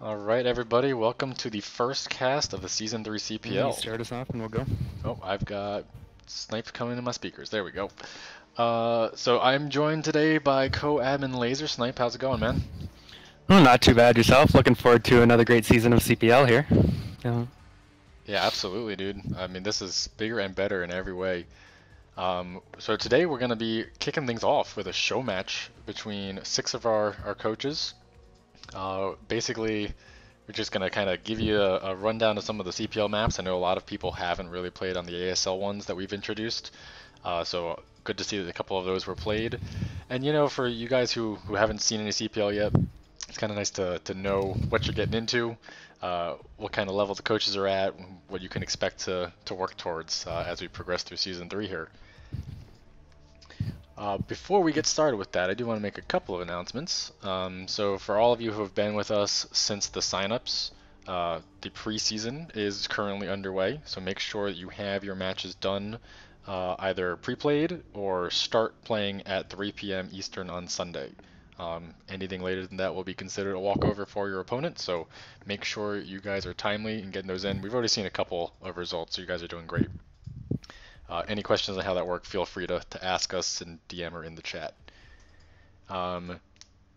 All right, everybody, welcome to the first cast of the Season 3 You CPL. start us off and we'll go. Oh, I've got Snipe coming in my speakers. There we go. So I'm joined today by co-admin Laser. Snipe, how's it going, man? Oh, not too bad yourself. Looking forward to another great season of CPL here. Yeah. Yeah, absolutely, dude. I mean, this is bigger and better in every way. So today we're going to be kicking things off with a show match between six of our coaches. Basically, we're just going to kind of give you a rundown of some of the CPL maps. I know a lot of people haven't really played on the ASL ones that we've introduced. So good to see that a couple of those were played. And for you guys who haven't seen any CPL yet, it's kind of nice to know what you're getting into, what kind of level the coaches are at, what you can expect to work towards as we progress through Season 3 here. Before we get started with that, I do want to make a couple of announcements. So for all of you who have been with us since the signups, the preseason is currently underway, so make sure that you have your matches done, either pre-played or start playing at 3 p.m. Eastern on Sunday. Anything later than that will be considered a walkover for your opponent, so make sure you guys are timely in getting those in. We've already seen a couple of results, so you guys are doing great. Any questions on how that works, feel free to ask us in DM or in the chat.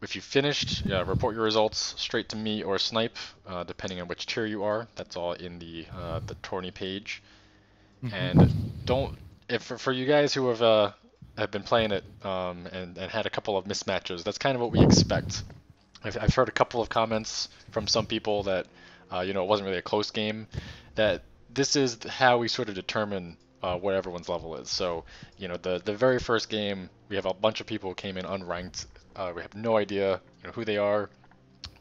If you finished, report your results straight to me or Snipe, depending on which tier you are. That's all in the tourney page. And don't, if for you guys who have been playing it and had a couple of mismatches, that's kind of what we expect. I've heard a couple of comments from some people that it wasn't really a close game. That this is how we sort of determine what everyone's level is. So the very first game, we have a bunch of people who came in unranked. We have no idea who they are.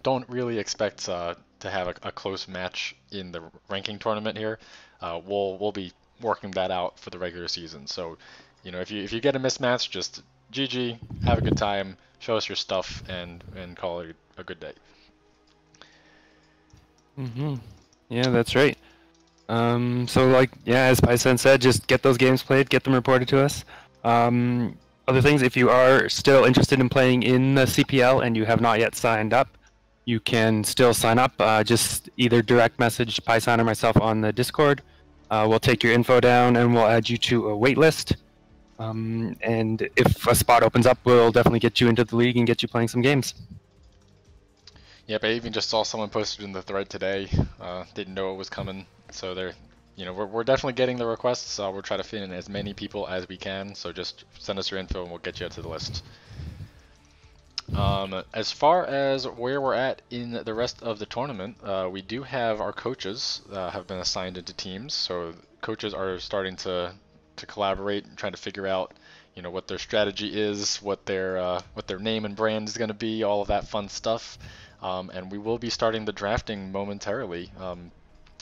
Don't really expect to have a close match in the ranking tournament here. We'll be working that out for the regular season. So if you get a mismatch, just GG, have a good time, show us your stuff, and call it a good day. Yeah, that's right. So as Python said, just get those games played, get them reported to us. Other things, if you are still interested in playing in the CPL and you have not yet signed up, you can still sign up. Just either direct message Python or myself on the Discord. We'll take your info down and we'll add you to a wait list. And if a spot opens up, we'll definitely get you into the league and get you playing some games. Yep, I even just saw someone posted in the thread today. Didn't know it was coming, so we're definitely getting the requests. We'll try to fit in as many people as we can. So just send us your info and we'll get you to the list. As far as where we're at in the rest of the tournament, we do have our coaches have been assigned into teams. So coaches are starting to collaborate and trying to figure out what their strategy is, what their name and brand is going to be, all of that fun stuff. And we will be starting the drafting momentarily.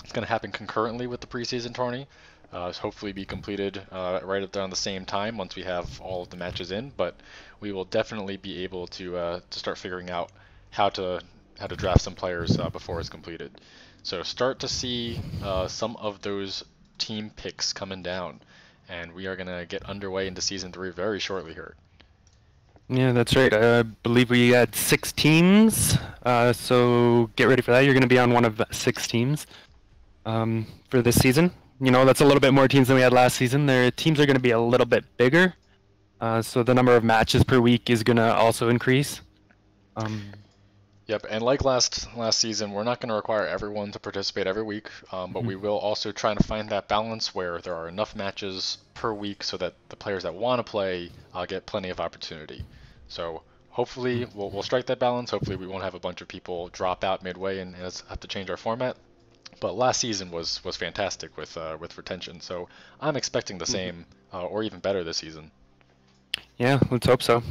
It's going to happen concurrently with the preseason tourney. Hopefully be completed right up there on the same time once we have all of the matches in. But we will definitely be able to start figuring out how to draft some players before it's completed. So start to see some of those team picks coming down, and we are going to get underway into Season 3 very shortly here. Yeah, that's right. I believe we had 6 teams, so get ready for that. You're going to be on one of 6 teams for this season. That's a little bit more teams than we had last season. Their teams are going to be a little bit bigger, so the number of matches per week is going to also increase. Yep, and like last season, we're not going to require everyone to participate every week, but we will also try to find that balance where there are enough matches per week so that the players that want to play get plenty of opportunity. So hopefully we'll strike that balance. Hopefully we won't have a bunch of people drop out midway and have to change our format. But last season was fantastic with retention, so I'm expecting the same or even better this season. Yeah, let's hope so.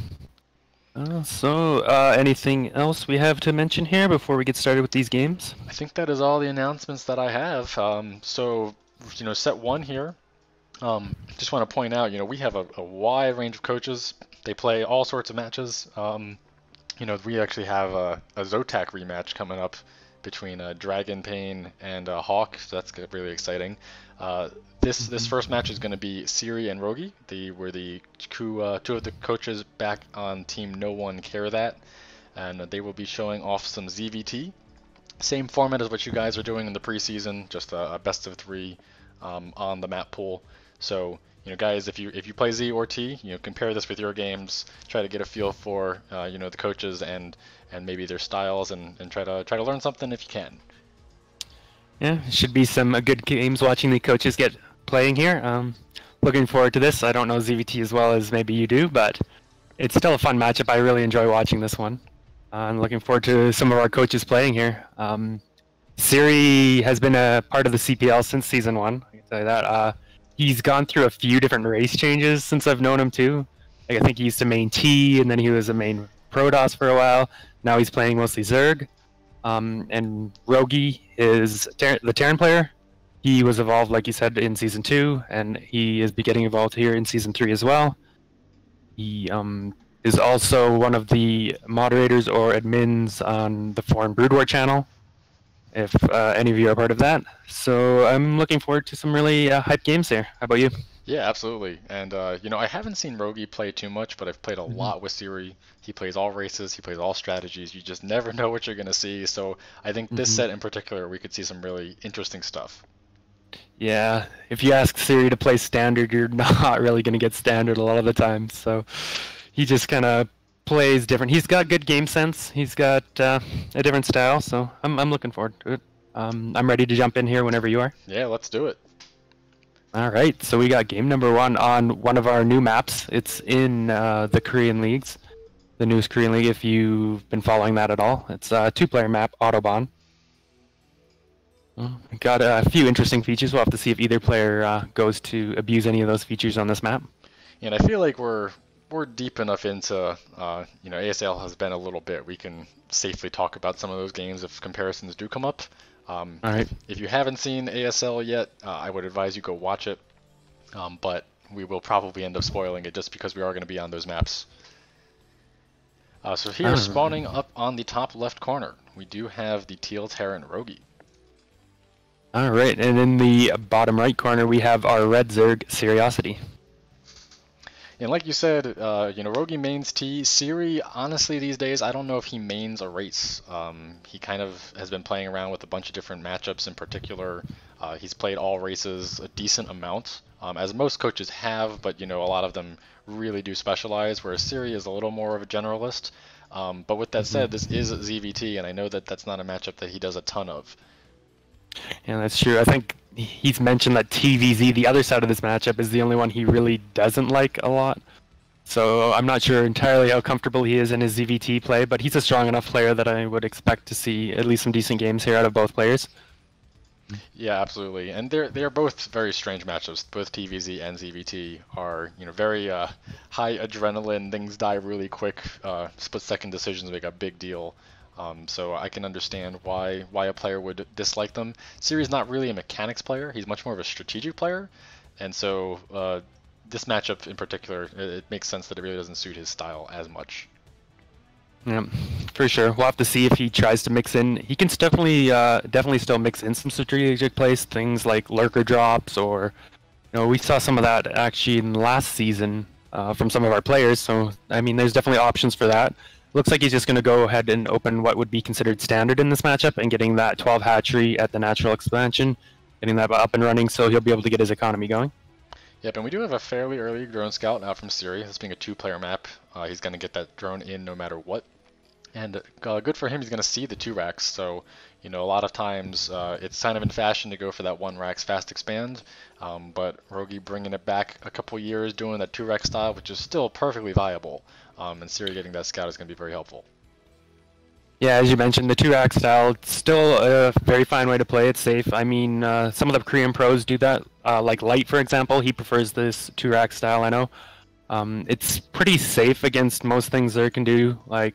Anything else we have to mention here before we get started with these games? I think that is all the announcements that I have. Set 1 here. Just want to point out, we have a wide range of coaches. They play all sorts of matches. We actually have a Zotac rematch coming up between Dragon Pain and Hawk, so that's really exciting. This first match is going to be Siri and Rogi. Were the two of the coaches back on Team No One Care That, and they will be showing off some ZVT. Same format as what you guys are doing in the preseason, just a best of three on the map pool. So, guys, if you play Z or T, compare this with your games, try to get a feel for the coaches and maybe their styles, and try to learn something if you can. Yeah, should be some good games watching the coaches get playing here. Looking forward to this. I don't know ZVT as well as maybe you do, but it's still a fun matchup. I really enjoy watching this one. I'm looking forward to some of our coaches playing here. Siri has been a part of the CPL since season 1. I can tell you that. He's gone through a few different race changes since I've known him too. Like I think he used to main T, and then he was a main Protoss for a while. Now he's playing mostly Zerg. And roegi is the Terran player. He was evolved, like you said, in season 2, and he is getting evolved here in season 3 as well. He is also one of the moderators or admins on the Foreign Brood War channel, if any of you are part of that. So I'm looking forward to some really hype games here. How about you? Yeah, absolutely. And I haven't seen roegi play too much, but I've played a lot with Siri. He plays all races, he plays all strategies. You just never know what you're going to see. So I think this set in particular, we could see some really interesting stuff. Yeah, if you ask Siri to play standard, you're not really going to get standard a lot of the time. So he just kind of plays different. He's got good game sense. He's got a different style. So I'm looking forward to it. I'm ready to jump in here whenever you are. Yeah, let's do it. All right, so we got game number 1 on one of our new maps. It's in the Korean leagues, the newest Korean league. If you've been following that at all, it's a 2-player map, Autobahn. Got a few interesting features. We'll have to see if either player goes to abuse any of those features on this map. And I feel like we're deep enough into ASL has been a little bit. We can safely talk about some of those games if comparisons do come up. All right. If you haven't seen ASL yet, I would advise you go watch it. But we will probably end up spoiling it just because we are going to be on those maps. So here, spawning up on the top left corner, we do have the Teal Terran roegi. All right, and in the bottom right corner, we have our red Zerg, seriØsity. And like you said, roegi mains T. Siri, honestly, these days, I don't know if he mains a race. He kind of has been playing around with a bunch of different matchups in particular. He's played all races a decent amount, as most coaches have, but a lot of them really do specialize, whereas Siri is a little more of a generalist. But with that said, this is ZVT, and I know that that's not a matchup that he does a ton of. Yeah, that's true. I think he's mentioned that TVZ, the other side of this matchup, is the only one he really doesn't like a lot. So I'm not sure entirely how comfortable he is in his ZVT play, but he's a strong enough player that I would expect to see at least some decent games here out of both players. Yeah, absolutely. And they're both very strange matchups. Both TVZ and ZVT are, very high adrenaline, things die really quick, split-second decisions make a big deal. So I can understand why a player would dislike them. Siri's not really a mechanics player. He's much more of a strategic player. And so this matchup in particular, it makes sense that it really doesn't suit his style as much. Yeah, for sure. We'll have to see if he tries to mix in. He can definitely still mix in some strategic plays, things like lurker drops, or we saw some of that actually in last season from some of our players. So I mean, there's definitely options for that. Looks like he's just going to go ahead and open what would be considered standard in this matchup and getting that 12 hatchery at the natural expansion, getting that up and running so he'll be able to get his economy going. Yep, and we do have a fairly early drone scout out from Siri. This being a 2-player map, he's going to get that drone in no matter what. And good for him, he's going to see the 2 racks. So, a lot of times it's kind of in fashion to go for that 1 racks fast expand. But roegi bringing it back a couple years, doing that 2 rack style, which is still perfectly viable. And Siri getting that scout is going to be very helpful. Yeah, as you mentioned, the 2-rack style, it's still a very fine way to play. It's safe. I mean, some of the Korean pros do that. Like Light, for example, he prefers this 2-rack style, I know. It's pretty safe against most things there can do. Like,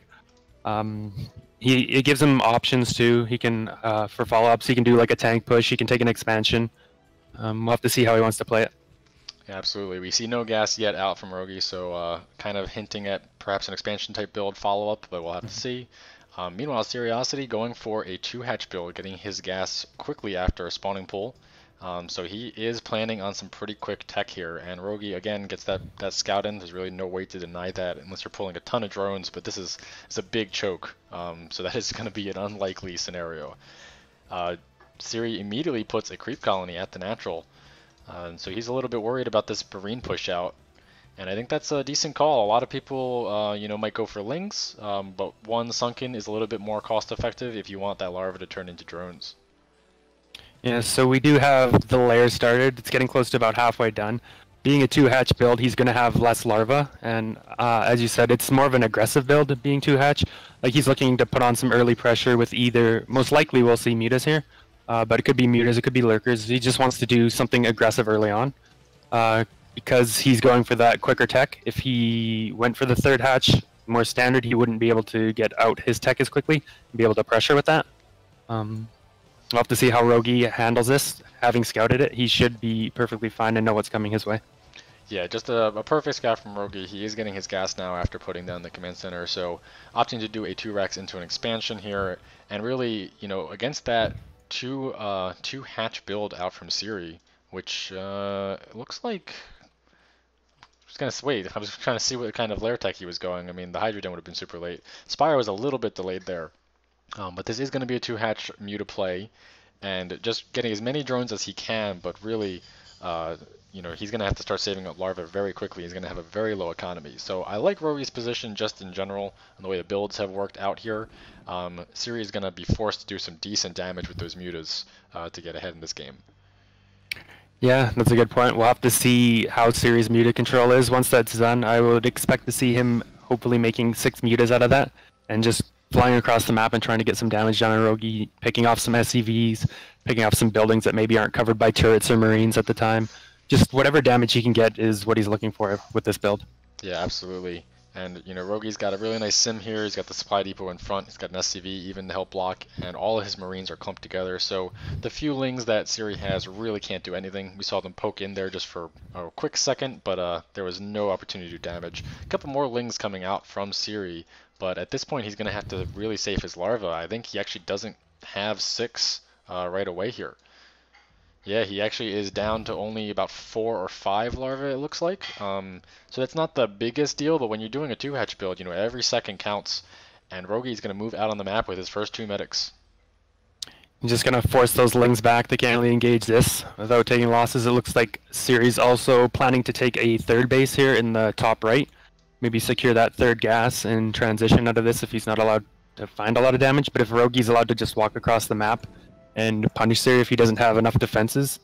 it gives him options too. He can, for follow-ups, he can do like a tank push. He can take an expansion. We'll have to see how he wants to play it. Yeah, absolutely. We see no gas yet out from roegi, so kind of hinting at perhaps an expansion type build follow-up, but we'll have to see. Meanwhile, seriØsity going for a 2-hatch build, getting his gas quickly after a spawning pool. So he is planning on some pretty quick tech here, and roegi again gets that scout in. There's really no way to deny that unless you're pulling a ton of drones, but this is a big choke, so that is going to be an unlikely scenario. Siri immediately puts a creep colony at the natural, and so he's a little bit worried about this Marine push out. And I think that's a decent call. A lot of people, might go for Lings, but one sunken is a little bit more cost effective if you want that larva to turn into drones. Yeah, so we do have the layer started. It's getting close to about halfway done. Being a 2-hatch build, he's going to have less larva, and as you said, it's more of an aggressive build being 2-hatch. Like, he's looking to put on some early pressure with either, most likely we'll see mutas here, but it could be mutas, it could be lurkers. He just wants to do something aggressive early on, because he's going for that quicker tech. If he went for the 3rd hatch, more standard, he wouldn't be able to get out his tech as quickly and be able to pressure with that. We'll have to see how roegi handles this. Having scouted it, he should be perfectly fine and know what's coming his way. Yeah, just a perfect scout from roegi. He is getting his gas now after putting down the command center, so opting to do a 2-Rex into an expansion here, and really, against that two hatch build out from Siri, which looks like. I was trying to see what kind of lair tech he was going. I mean, the Hydrogen would have been super late. Spire was a little bit delayed there. But this is going to be a 2-hatch muta play, and just getting as many drones as he can, but really, he's going to have to start saving up larvae very quickly. He's going to have a very low economy. So I like roegi's position just in general, and the way the builds have worked out here. Siri is going to be forced to do some decent damage with those mutas to get ahead in this game. Yeah, that's a good point. We'll have to see how Siri's muta control is. Once that's done, I would expect to see him hopefully making 6 mutas out of that, and just flying across the map and trying to get some damage done on roegi, picking off some SCVs, picking off some buildings that maybe aren't covered by turrets or marines at the time. Just whatever damage he can get is what he's looking for with this build. Yeah, absolutely. And, roegi's got a really nice sim here. He's got the supply depot in front. He's got an SCV even to help block, and all of his marines are clumped together. So the few lings that Siri has really can't do anything. We saw them poke in there just for a quick second, but there was no opportunity to do damage. A couple more lings coming out from Siri, but at this point he's going to have to really save his larva. I think he actually doesn't have 6 right away here. Yeah, he actually is down to only about 4 or 5 larvae, it looks like. So that's not the biggest deal, but when you're doing a 2-hatch build, every second counts, and roegi is going to move out on the map with his first 2 medics. I'm just going to force those lings back. They can't really engage this without taking losses. It looks like Siri's also planning to take a 3rd base here in the top right. Maybe secure that 3rd gas and transition out of this if he's not allowed to find a lot of damage. But if roegi's allowed to just walk across the map and punish Siri if he doesn't have enough defenses,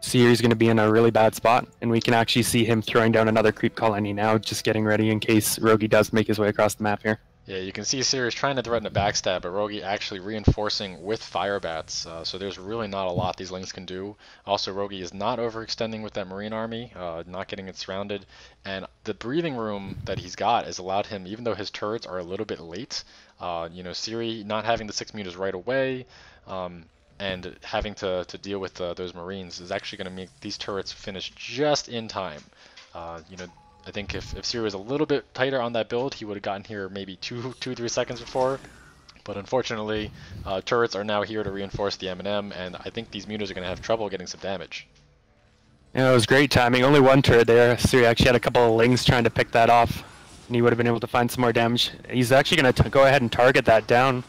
Siri's going to be in a really bad spot, and we can actually see him throwing down another creep colony now, just getting ready in case roegi does make his way across the map here. Yeah, you can see Siri's trying to threaten a backstab, but roegi actually reinforcing with fire bats, so there's really not a lot these lings can do. Also, roegi is not overextending with that marine army, not getting it surrounded, and the breathing room that he's got has allowed him, even though his turrets are a little bit late, Siri not having the 6 mutas right away, and having to deal with those marines is actually going to make these turrets finish just in time. I think if Siri was a little bit tighter on that build, he would have gotten here maybe 3 seconds before. But unfortunately, turrets are now here to reinforce the M&M, and I think these mutas are going to have trouble getting some damage. Yeah, it was great timing. Only 1 turret there. Siri actually had a couple of lings trying to pick that off, and he would have been able to find some more damage. He's actually going to go ahead and target that down.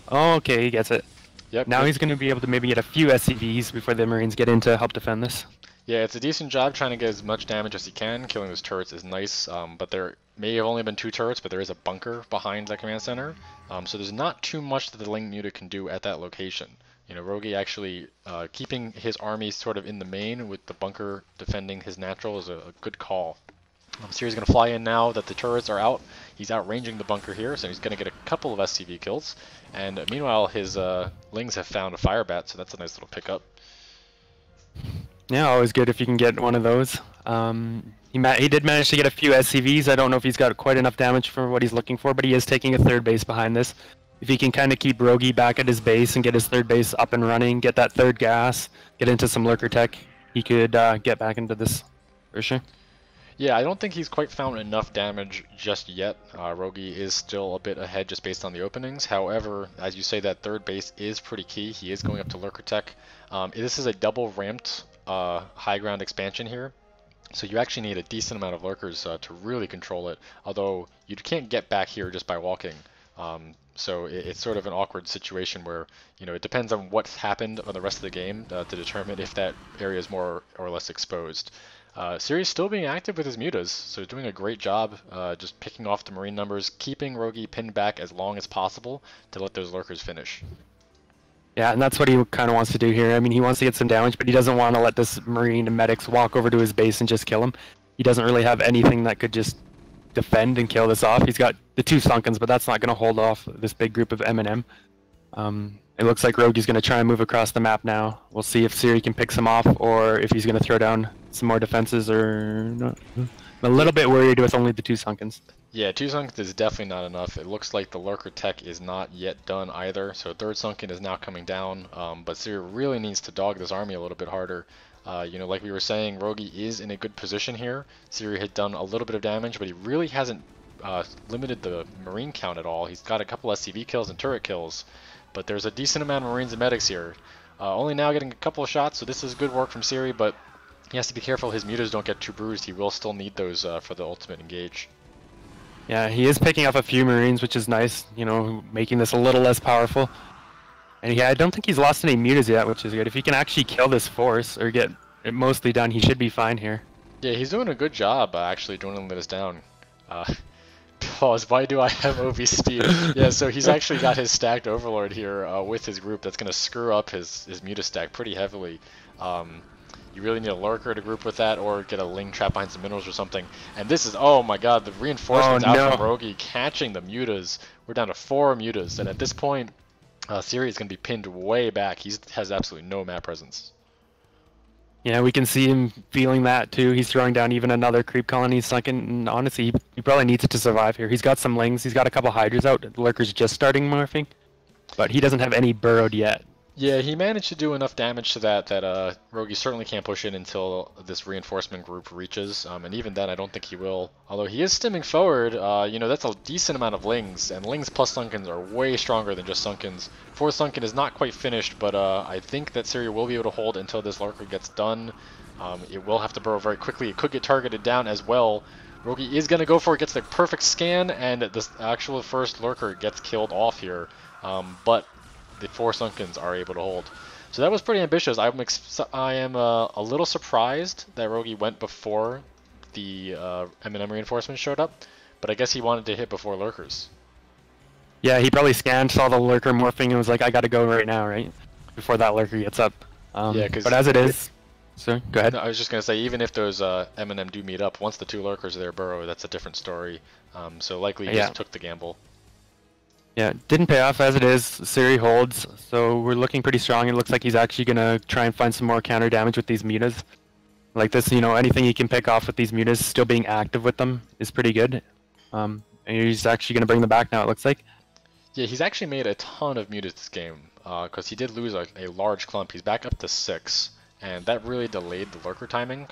Oh, okay, he gets it. Yep. Now he's going to be able to maybe get a few SCVs before the Marines get in to help defend this. Yeah, it's a decent job trying to get as much damage as he can. Killing those turrets is nice, but there may have only been 2 turrets, but there is a bunker behind that command center. So there's not too much that the Ling Muta can do at that location. roegi actually keeping his army sort of in the main with the bunker defending his natural is a good call. Siri's going to fly in now that the turrets are out. He's outranging the bunker here, so he's going to get a couple of SCV kills. And meanwhile, his lings have found a fire bat, so that's a nice little pickup. Yeah, always good if you can get one of those. He did manage to get a few SCVs. I don't know if he's got quite enough damage for what he's looking for, but he is taking a 3rd base behind this. If he can kind of keep roegi back at his base and get his 3rd base up and running, get that 3rd gas, get into some lurker tech, he could get back into this for sure. Yeah, I don't think he's quite found enough damage just yet. Rogi is still a bit ahead just based on the openings. However, as you say, that third base is pretty key. He is going up to Lurker Tech. This is a double ramped high ground expansion here. So you actually need a decent amount of lurkers to really control it, although you can't get back here just by walking. So it's sort of an awkward situation where, it depends on what's happened on the rest of the game to determine if that area is more or less exposed. Siri's still being active with his mutas, so he's doing a great job just picking off the marine numbers, keeping Rogi pinned back as long as possible to let those lurkers finish. Yeah, and that's what he kind of wants to do here. I mean, he wants to get some damage, but he doesn't want to let this Marine and medics walk over to his base and just kill him. He doesn't really have anything that could just defend and kill this off. He's got the 2 Sunkens, but that's not going to hold off this big group of M&M. It looks like Rogi's going to try and move across the map now. We'll see if Siri can pick some off or if he's going to throw down some more defenses or not. I'm a little bit worried with only the 2 Sunkens. Yeah, 2 Sunkens is definitely not enough. It looks like the Lurker Tech is not yet done either, so 3rd Sunken is now coming down, but Siri really needs to dog this army a little bit harder. Like we were saying, Rogi is in a good position here. Siri had done a little bit of damage, but he really hasn't limited the Marine count at all. He's got a couple SCV kills and turret kills, but there's a decent amount of Marines and medics here. Only now getting a couple of shots, so this is good work from Siri, but he has to be careful his mutas don't get too bruised. He will still need those for the ultimate engage. Yeah, he is picking up a few Marines, which is nice, making this a little less powerful. And yeah, I don't think he's lost any mutas yet, which is good. If he can actually kill this force or get it mostly done, he should be fine here. Yeah, he's doing a good job actually dwindling this down. Pause, why do I have OV speed? Yeah, so he's actually got his stacked Overlord here with his group that's going to screw up his muta stack pretty heavily. You really need a lurker to group with that, or get a ling trap behind some minerals or something. And this is, oh my god, the reinforcements out from Rogi catching the mutas. We're down to 4 mutas, and at this point, Siri is going to be pinned way back. He has absolutely no map presence. Yeah, we can see him feeling that too. He's throwing down even another creep colony Sunken, and honestly, he probably needs it to survive here. He's got some lings, he's got a couple hydras out. The lurker's just starting morphing, but he doesn't have any burrowed yet. Yeah, he managed to do enough damage to that Rogi certainly can't push in until this reinforcement group reaches, and even then I don't think he will. Although he is stimming forward, that's a decent amount of lings, and lings plus Sunkens are way stronger than just Sunkens. 4th Sunken is not quite finished, but I think that Siri will be able to hold until this lurker gets done. It will have to burrow very quickly. It could get targeted down as well. Rogi is going to go for it, gets the perfect scan, and this actual first lurker gets killed off here. But the 4 Sunkens are able to hold. So that was pretty ambitious. I am a little surprised that Rogi went before the M&M reinforcements showed up, but I guess he wanted to hit before lurkers. Yeah, he probably scanned, saw the lurker morphing, and was like, I gotta go right now, right? Before that lurker gets up. Yeah, but as it is... So, go ahead. No, I was just going to say, even if those M&M do meet up, once the 2 lurkers are there burrow, that's a different story. So likely he just took the gamble. Yeah, didn't pay off as it is. Siri holds, so we're looking pretty strong. It looks like he's actually going to try and find some more counter damage with these mutas. Like this, anything he can pick off with these mutas, still being active with them, is pretty good. And he's actually going to bring them back now, it looks like. Yeah, he's actually made a ton of mutas this game, because he did lose a large clump. He's back up to 6, and that really delayed the lurker timing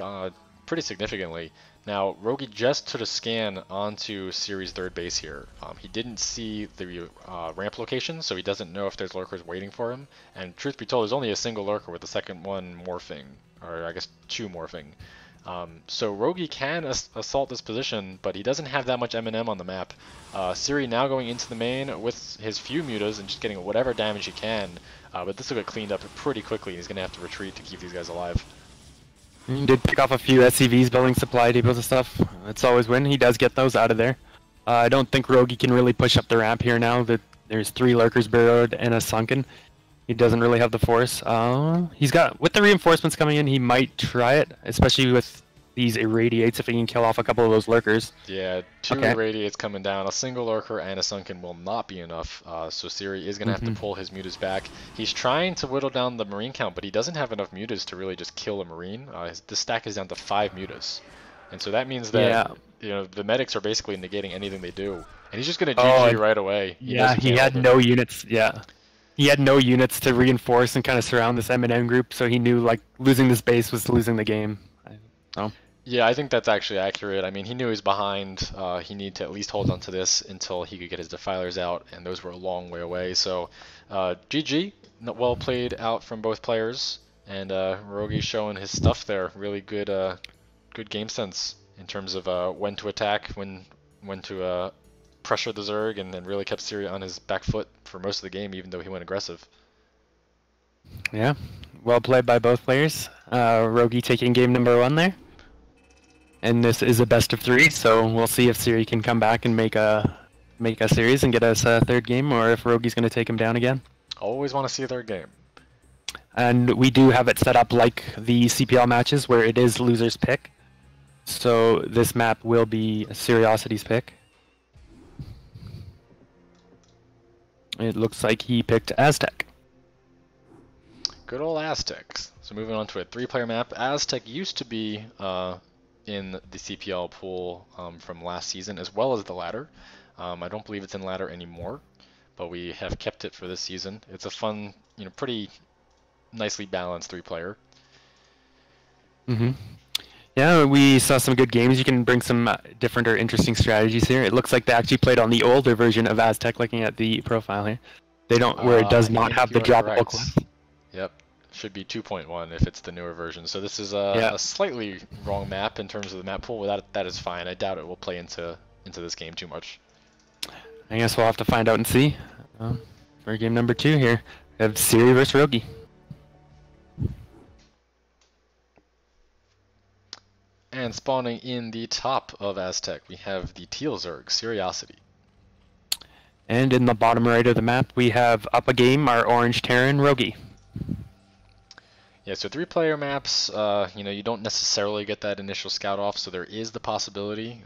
pretty significantly. Now, Rogi just took a scan onto Siri's 3rd base here. He didn't see the ramp location, so he doesn't know if there's lurkers waiting for him. And truth be told, there's only a single lurker with the second one morphing, or I guess 2 morphing. So Rogi can assault this position, but he doesn't have that much M&M on the map. Siri now going into the main with his few mutas and just getting whatever damage he can. But this will get cleaned up pretty quickly, and he's going to have to retreat to keep these guys alive. He did pick off a few SCVs, building supply depots and stuff. That's always win. He does get those out of there. I don't think Rogi can really push up the ramp here now that there's 3 lurkers burrowed and a Sunken. He doesn't really have the force. He's got, with the reinforcements coming in, he might try it, especially with these irradiates if he can kill off a couple of those lurkers. Yeah, 2 irradiates coming down. A single lurker and a Sunken will not be enough, so Siri is going to have to pull his mutas back. He's trying to whittle down the Marine count, but he doesn't have enough mutas to really just kill a Marine. The stack is down to 5 mutas. And so that means that the medics are basically negating anything they do. And he's just going to GG right away. He had no units, He had no units to reinforce and kind of surround this M&M group, so he knew like losing this base was losing the game. Yeah, I think that's actually accurate. I mean, he knew he was behind. He needed to at least hold on to this until he could get his defilers out, and those were a long way away. So, GG, well played out from both players, and roegi showing his stuff there. Really good, good game sense in terms of when to attack, when to pressure the Zerg, and then really kept Syria on his back foot for most of the game, even though he went aggressive. Yeah, well played by both players. roegi taking game number 1 there. And this is a best of 3, so we'll see if Siri can come back and make a series and get us a third game, or if roegi's going to take him down again. Always want to see a third game. And we do have it set up like the CPL matches, where it is loser's pick. So this map will be seriØsity's pick. It looks like he picked Aztec. Good old Aztecs. So moving on to a 3-player map. Aztec used to be in the CPL pool from last season, as well as the ladder. I don't believe it's in ladder anymore, but we have kept it for this season. It's a fun, pretty nicely balanced 3-player. Yeah, we saw some good games. You can bring some different or interesting strategies here. It looks like they actually played on the older version of Aztec, looking at the profile here. They don't, where it does not have the droppable cliff. Yep, should be 2.1 if it's the newer version. So this is a slightly wrong map in terms of the map pool. That is fine. I doubt it will play into this game too much. I guess we'll have to find out and see. For game number 2 here, we have Siri versus roegi. And spawning in the top of Aztec, we have the Teal Zerg, seriØsity. And in the bottom right of the map, we have up a game, our orange Terran, roegi. Yeah, so 3-player maps, you don't necessarily get that initial scout off, so there is the possibility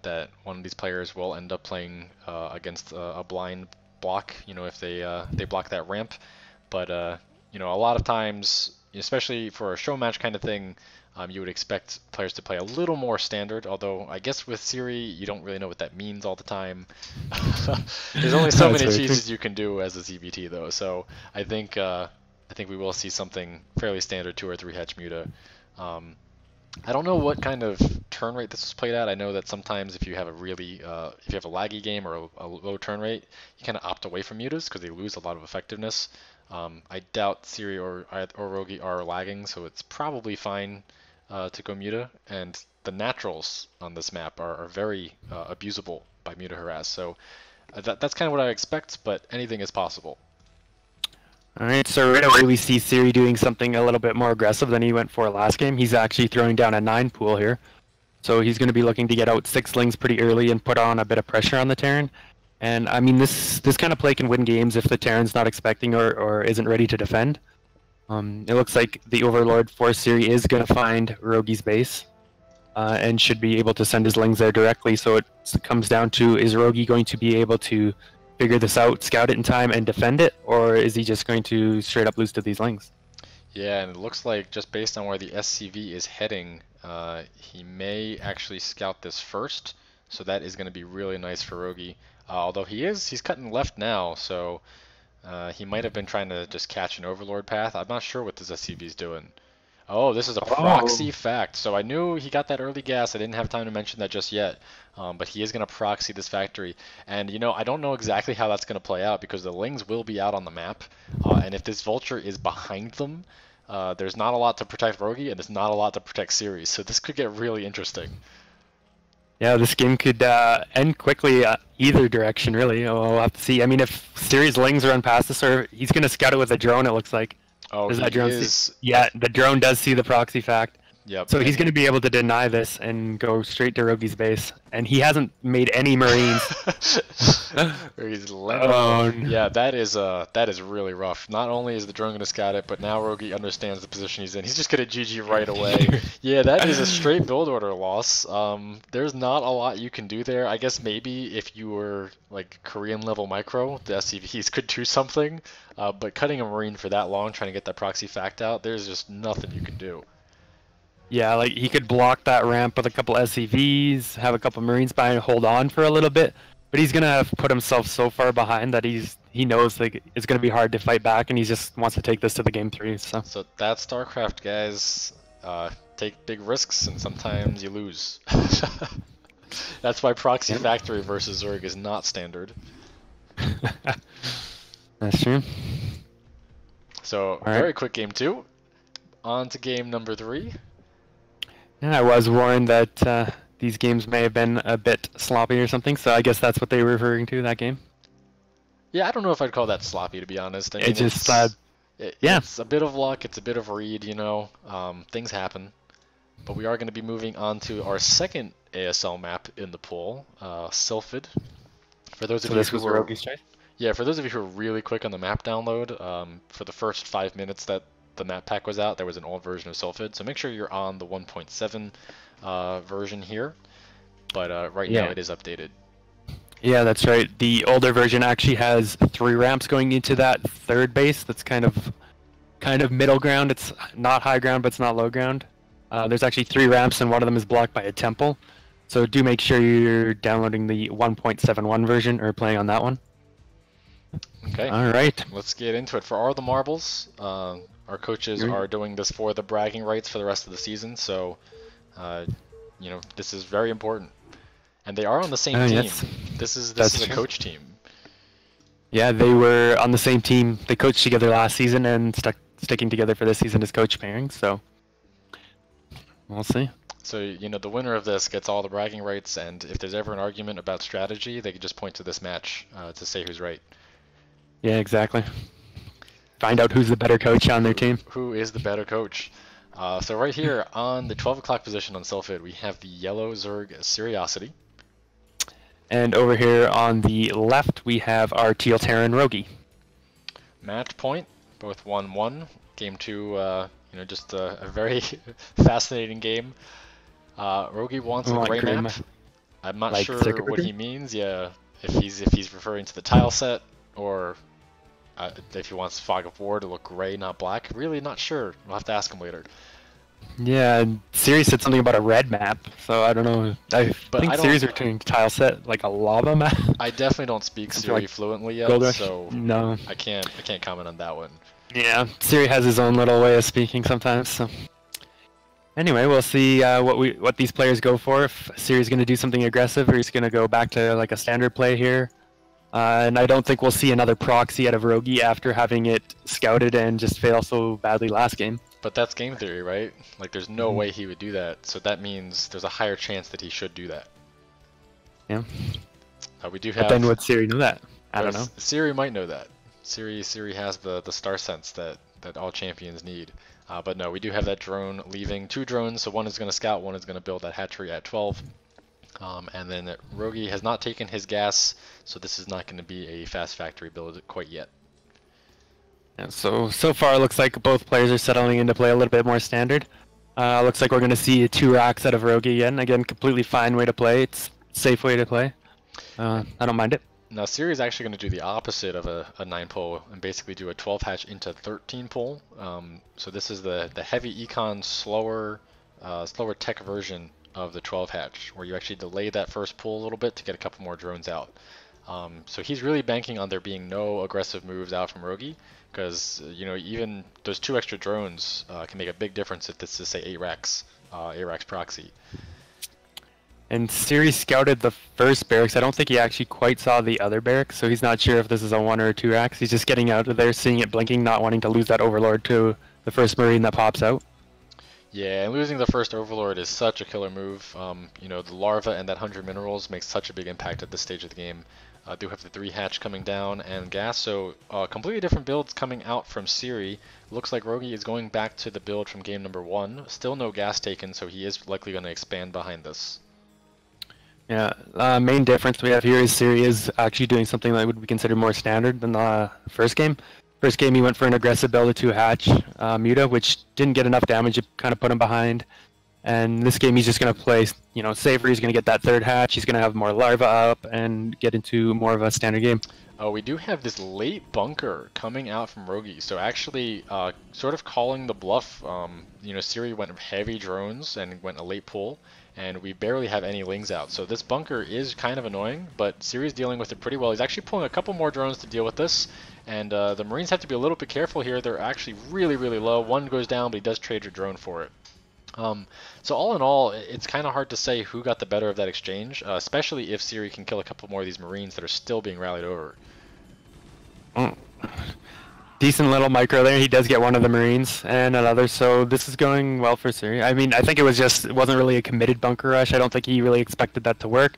that one of these players will end up playing against a blind block, if they block that ramp. But, a lot of times, especially for a show match kind of thing, you would expect players to play a little more standard, although I guess with Siri, you don't really know what that means all the time. There's only so many cheeses you can do as a CBT, though, so I think we will see something fairly standard 2 or 3 hatch muta. I don't know what kind of turn rate this was played at. I know that sometimes if you have a really if you have a laggy game or a low turn rate, you kind of opt away from mutas because they lose a lot of effectiveness. I doubt Siri or roegi are lagging, so it's probably fine to go muta. And the naturals on this map are very abusable by muta harass. So that's kind of what I expect, but anything is possible. Alright, so right away we see Siri doing something a little bit more aggressive than he went for last game. He's actually throwing down a 9 pool here. So he's going to be looking to get out 6 lings pretty early and put on a bit of pressure on the Terran. And I mean, this kind of play can win games if the Terran's not expecting or isn't ready to defend. It looks like the Overlord for Siri is going to find roegi's base and should be able to send his lings there directly. So it comes down to, is roegi going to be able to figure this out, scout it in time, and defend it, or is he just going to straight up lose to these lings? Yeah, and it looks like just based on where the SCV is heading, he may actually scout this first, so that is going to be really nice for roegi. Although he's cutting left now, so he might have been trying to just catch an Overlord path. I'm not sure what this SCV is doing. Oh, this is a proxy fact. So I knew he got that early gas. I didn't have time to mention that just yet. But he is going to proxy this factory. And, I don't know exactly how that's going to play out because the lings will be out on the map. And if this vulture is behind them, there's not a lot to protect roegi and there's not a lot to protect Siri. So this could get really interesting. Yeah, this game could end quickly either direction, really. We'll have to see. I mean, if Siri's lings run past this, or he's going to scout it with a drone, it looks like. Oh, does that drone see? Yeah, the drone does see the proxy fact. Yep. So he's going to be able to deny this and go straight to roegi's base. And he hasn't made any Marines. Yeah, that is really rough. Not only is the drone going to scout it, but now roegi understands the position he's in. He's just going to GG right away. Yeah, that is a straight build order loss. There's not a lot you can do there. I guess maybe if you were like Korean level micro, the SCVs could do something. But cutting a Marine for that long, trying to get that proxy fact out, there's just nothing you can do. Yeah, like he could block that ramp with a couple SCVs, have a couple Marines behind, hold on for a little bit, but he's gonna have put himself so far behind that he knows like it's gonna be hard to fight back, and he just wants to take this to the game 3. So that's StarCraft, guys. take big risks, and sometimes you lose. That's why Proxy Factory versus Zerg is not standard. That's true. So, very quick game 2. On to game number 3. Yeah, I was warned that these games may have been a bit sloppy or something, so I guess that's what they were referring to, that game. Yeah, I don't know if I'd call that sloppy, to be honest. I mean, It's just, it's a bit of luck, it's a bit of read, you know. Things happen. But we are going to be moving on to our second ASL map in the pool, Sylphid. For those of you who were, yeah, for those of you who are really quick on the map download, for the first 5 minutes that the map pack was out, there was an old version of Sylphid. So make sure you're on the 1.7 version here. But right now it is updated. Yeah, that's right. The older version actually has 3 ramps going into that third base. That's kind of middle ground. It's not high ground, but it's not low ground. There's actually 3 ramps, and one of them is blocked by a temple. So do make sure you're downloading the 1.71 version or playing on that one. Okay. All right. Let's get into it. For all the marbles, our coaches are doing this for the bragging rights for the rest of the season. So, you know, this is very important. And they are on the same team. Yes. This is a coach team. Yeah, they were on the same team. They coached together last season and sticking together for this season as coach pairing. So we'll see. So, you know, the winner of this gets all the bragging rights, and if there's ever an argument about strategy, they can just point to this match to say who's right. Yeah, exactly. Find out who's the better coach on their team. Who is the better coach? So right here on the 12 o'clock position on Sylphid, we have the yellow Zerg seriØsity. And over here on the left, we have our teal Terran roegi. Match point, both 1-1. Game 2, you know, just a very fascinating game. Roegi wants a gray map. I'm not sure what he means. Yeah, if he's referring to the tile set, or if he wants Fog of War to look gray, not black. Really not sure. We'll have to ask him later. Yeah, Siri said something about a red map, so I don't know. I think Siri's returning to tile set like a lava map. I definitely don't speak Siri fluently yet, so no. I can't comment on that one. Yeah, Siri has his own little way of speaking sometimes. So anyway, we'll see what these players go for. If Siri's going to do something aggressive, or he's going to go back to like a standard play here. And I don't think we'll see another proxy out of roegi after having it scouted and just fail so badly last game. But that's game theory, right? Like, there's no way he would do that. So that means there's a higher chance that he should do that. Yeah. We do have. But then would Siri know that? I don't know. Siri might know that. Siri has the star sense that all champions need. But no, we do have that drone leaving 2 drones. So one is going to scout, one is going to build that hatchery at 12. And then roegi has not taken his gas, so this is not going to be a fast factory build quite yet. Yeah, so far it looks like both players are settling into play a little bit more standard. Looks like we're going to see 2 racks out of roegi again. Again, completely fine way to play. It's a safe way to play. I don't mind it. Now Siri is actually going to do the opposite of a 9 pull and basically do a 12 hatch into 13 pull. So this is the heavy econ slower tech version of the 12 hatch, where you actually delay that first pull a little bit to get a couple more drones out. So he's really banking on there being no aggressive moves out from roegi, because you know, even those 2 extra drones can make a big difference if this is, say, 8 racks proxy. And Siri scouted the first barracks. I don't think he actually quite saw the other barracks, so he's not sure if this is a 1 or a 2 racks. He's just getting out of there, seeing it blinking, not wanting to lose that overlord to the first marine that pops out. Yeah, and losing the first overlord is such a killer move. You know, the larva and that 100 minerals makes such a big impact at this stage of the game. Do have the 3 hatch coming down and gas, so completely different builds coming out from Siri. Looks like roegi is going back to the build from game number 1. Still no gas taken, so he is likely going to expand behind this. Yeah, main difference we have here is Siri is actually doing something that would be considered more standard than the first game. First game he went for an aggressive build of 2 hatch Muta, which didn't get enough damage to kind of put him behind. And this game he's just going to play, you know, safer. He's going to get that 3rd hatch. He's going to have more larva up and get into more of a standard game. We do have this late bunker coming out from roegi. So actually, sort of calling the bluff. You know, Siri went heavy drones and went a late pull, and we barely have any lings out. So this bunker is kind of annoying, but Siri's dealing with it pretty well. He's actually pulling a couple more drones to deal with this, and the Marines have to be a little bit careful here. They're actually really, really low. One goes down, but he does trade your drone for it. So all in all, it's kind of hard to say who got the better of that exchange, especially if Siri can kill a couple more of these Marines that are still being rallied over. Mm. Decent little micro there. He does get one of the Marines and another, so this is going well for Siri. I mean, I think it wasn't really a committed bunker rush. I don't think he really expected that to work.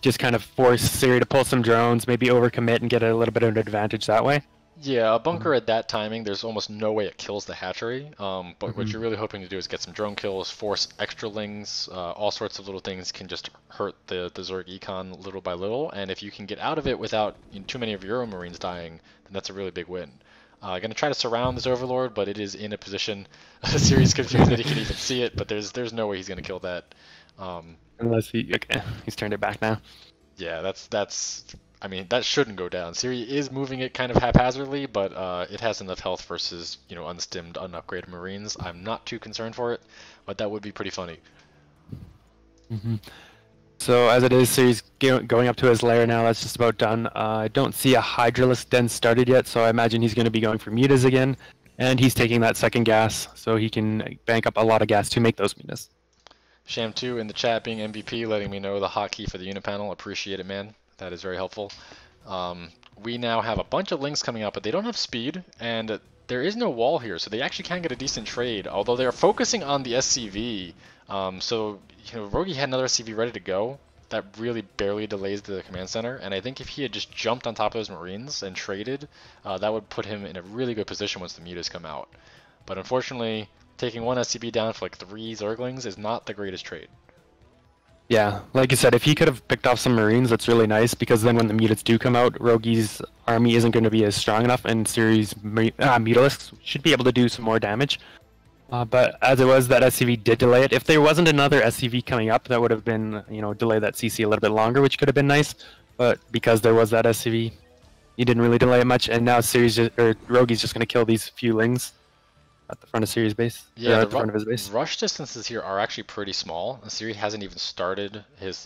Just kind of forced Siri to pull some drones, maybe overcommit and get a little bit of an advantage that way. Yeah, a bunker at that timing, there's almost no way it kills the hatchery. But what you're really hoping to do is get some drone kills, force extra lings, all sorts of little things can just hurt the Zerg econ little by little. And if you can get out of it without too many of your own Marines dying, then that's a really big win. Going to try to surround this Overlord, but it is in a position. Siri's confused that he can even see it, but there's no way he's going to kill that. Unless he's turned it back now. Yeah, that's. I mean, that shouldn't go down. Siri is moving it kind of haphazardly, but it has enough health versus unstimmed, unupgraded Marines. I'm not too concerned for it, but that would be pretty funny. So as it is, Siri's going up to his lair now. That's just about done. I don't see a Hydralisk den started yet, so I imagine he's going to be going for mutas again. And he's taking that second gas, so he can bank up a lot of gas to make those mutas. Sham2 in the chat being MVP, letting me know the hotkey for the unit panel. Appreciate it, man. That is very helpful. We now have a bunch of links coming out, but they don't have speed, and there is no wall here, so they actually can get a decent trade, although they are focusing on the SCV. So, roegi had another SCV ready to go. That really barely delays the command center, and I think if he had just jumped on top of those Marines and traded, that would put him in a really good position once the mutas come out. But unfortunately, taking one SCV down for like 3 Zerglings is not the greatest trade. Yeah, like you said, if he could have picked off some Marines, that's really nice, because then when the mutas do come out, roegi's army isn't going to be as strong enough, and Siri's mutalisks should be able to do some more damage. But as it was, that SCV did delay it. If there wasn't another SCV coming up, that would have been, delay that CC a little bit longer, which could have been nice. But because there was that SCV, he didn't really delay it much, and now roegi's just going to kill these few lings at the front of Siri's base. Yeah, at the front of his base. Rush distances here are actually pretty small. Siri hasn't even started his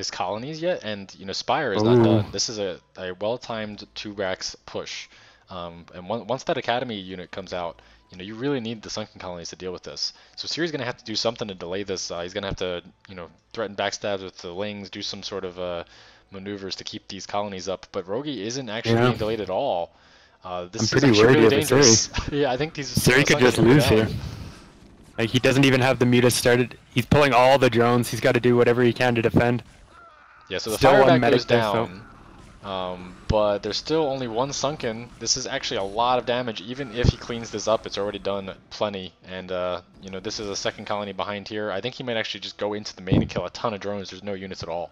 colonies yet, and Spire is not done. This is a well-timed 2-racks push, and once that Academy unit comes out, you really need the sunken colonies to deal with this. So Siri's gonna have to do something to delay this. He's gonna have to threaten backstabs with the lings, do some sort of maneuvers to keep these colonies up. But roegi isn't actually being delayed at all. This I'm pretty is worried really dangerous. Siri. Yeah, I think these Siri could just lose here. Like, he doesn't even have the mutas started. He's pulling all the drones. He's got to do whatever he can to defend. Yeah, so the fireback goes down, but there's still only one sunken. This is actually a lot of damage. Even if he cleans this up, it's already done plenty. And this is a second colony behind here. I think he might actually just go into the main and kill a ton of drones. There's no units at all.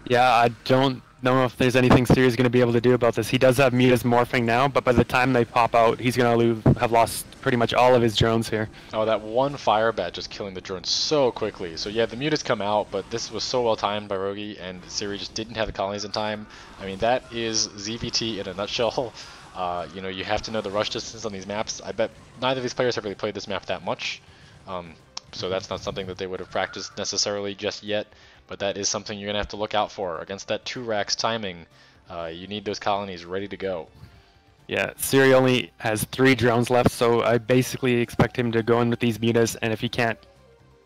Yeah, I don't know if there's anything Siri's going to be able to do about this. He does have mutas morphing now, but by the time they pop out, he's going to have lost pretty much all of his drones here. Oh, that one fire bat just killing the drones so quickly. So yeah, the mutas come out, but this was so well timed by roegi, and Siri just didn't have the colonies in time. I mean, that is ZVT in a nutshell. You have to know the rush distance on these maps. I bet neither of these players have really played this map that much. So that's not something that they would have practiced necessarily just yet. But that is something you're going to have to look out for. Against that 2-racks timing, you need those colonies ready to go. Yeah, Siri only has 3 drones left, so I basically expect him to go in with these mutas, and if he can't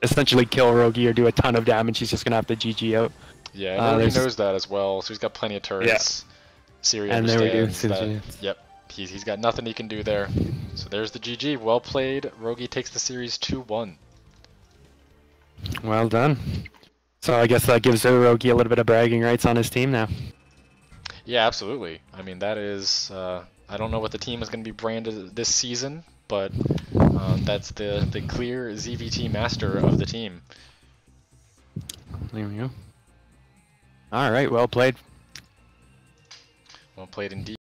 essentially kill roegi or do a ton of damage, he's just going to have to GG out. Yeah, and he knows that as well, so he's got plenty of turrets. Yeah. Siri understands that. Yep, he's got nothing he can do there. So there's the GG. Well played. roegi takes the series 2-1. Well done. So I guess that gives roegi a little bit of bragging rights on his team now. Yeah, absolutely. I mean, that is... I don't know what the team is going to be branded this season, but that's the clear ZVT master of the team. There we go. All right, well played. Well played indeed.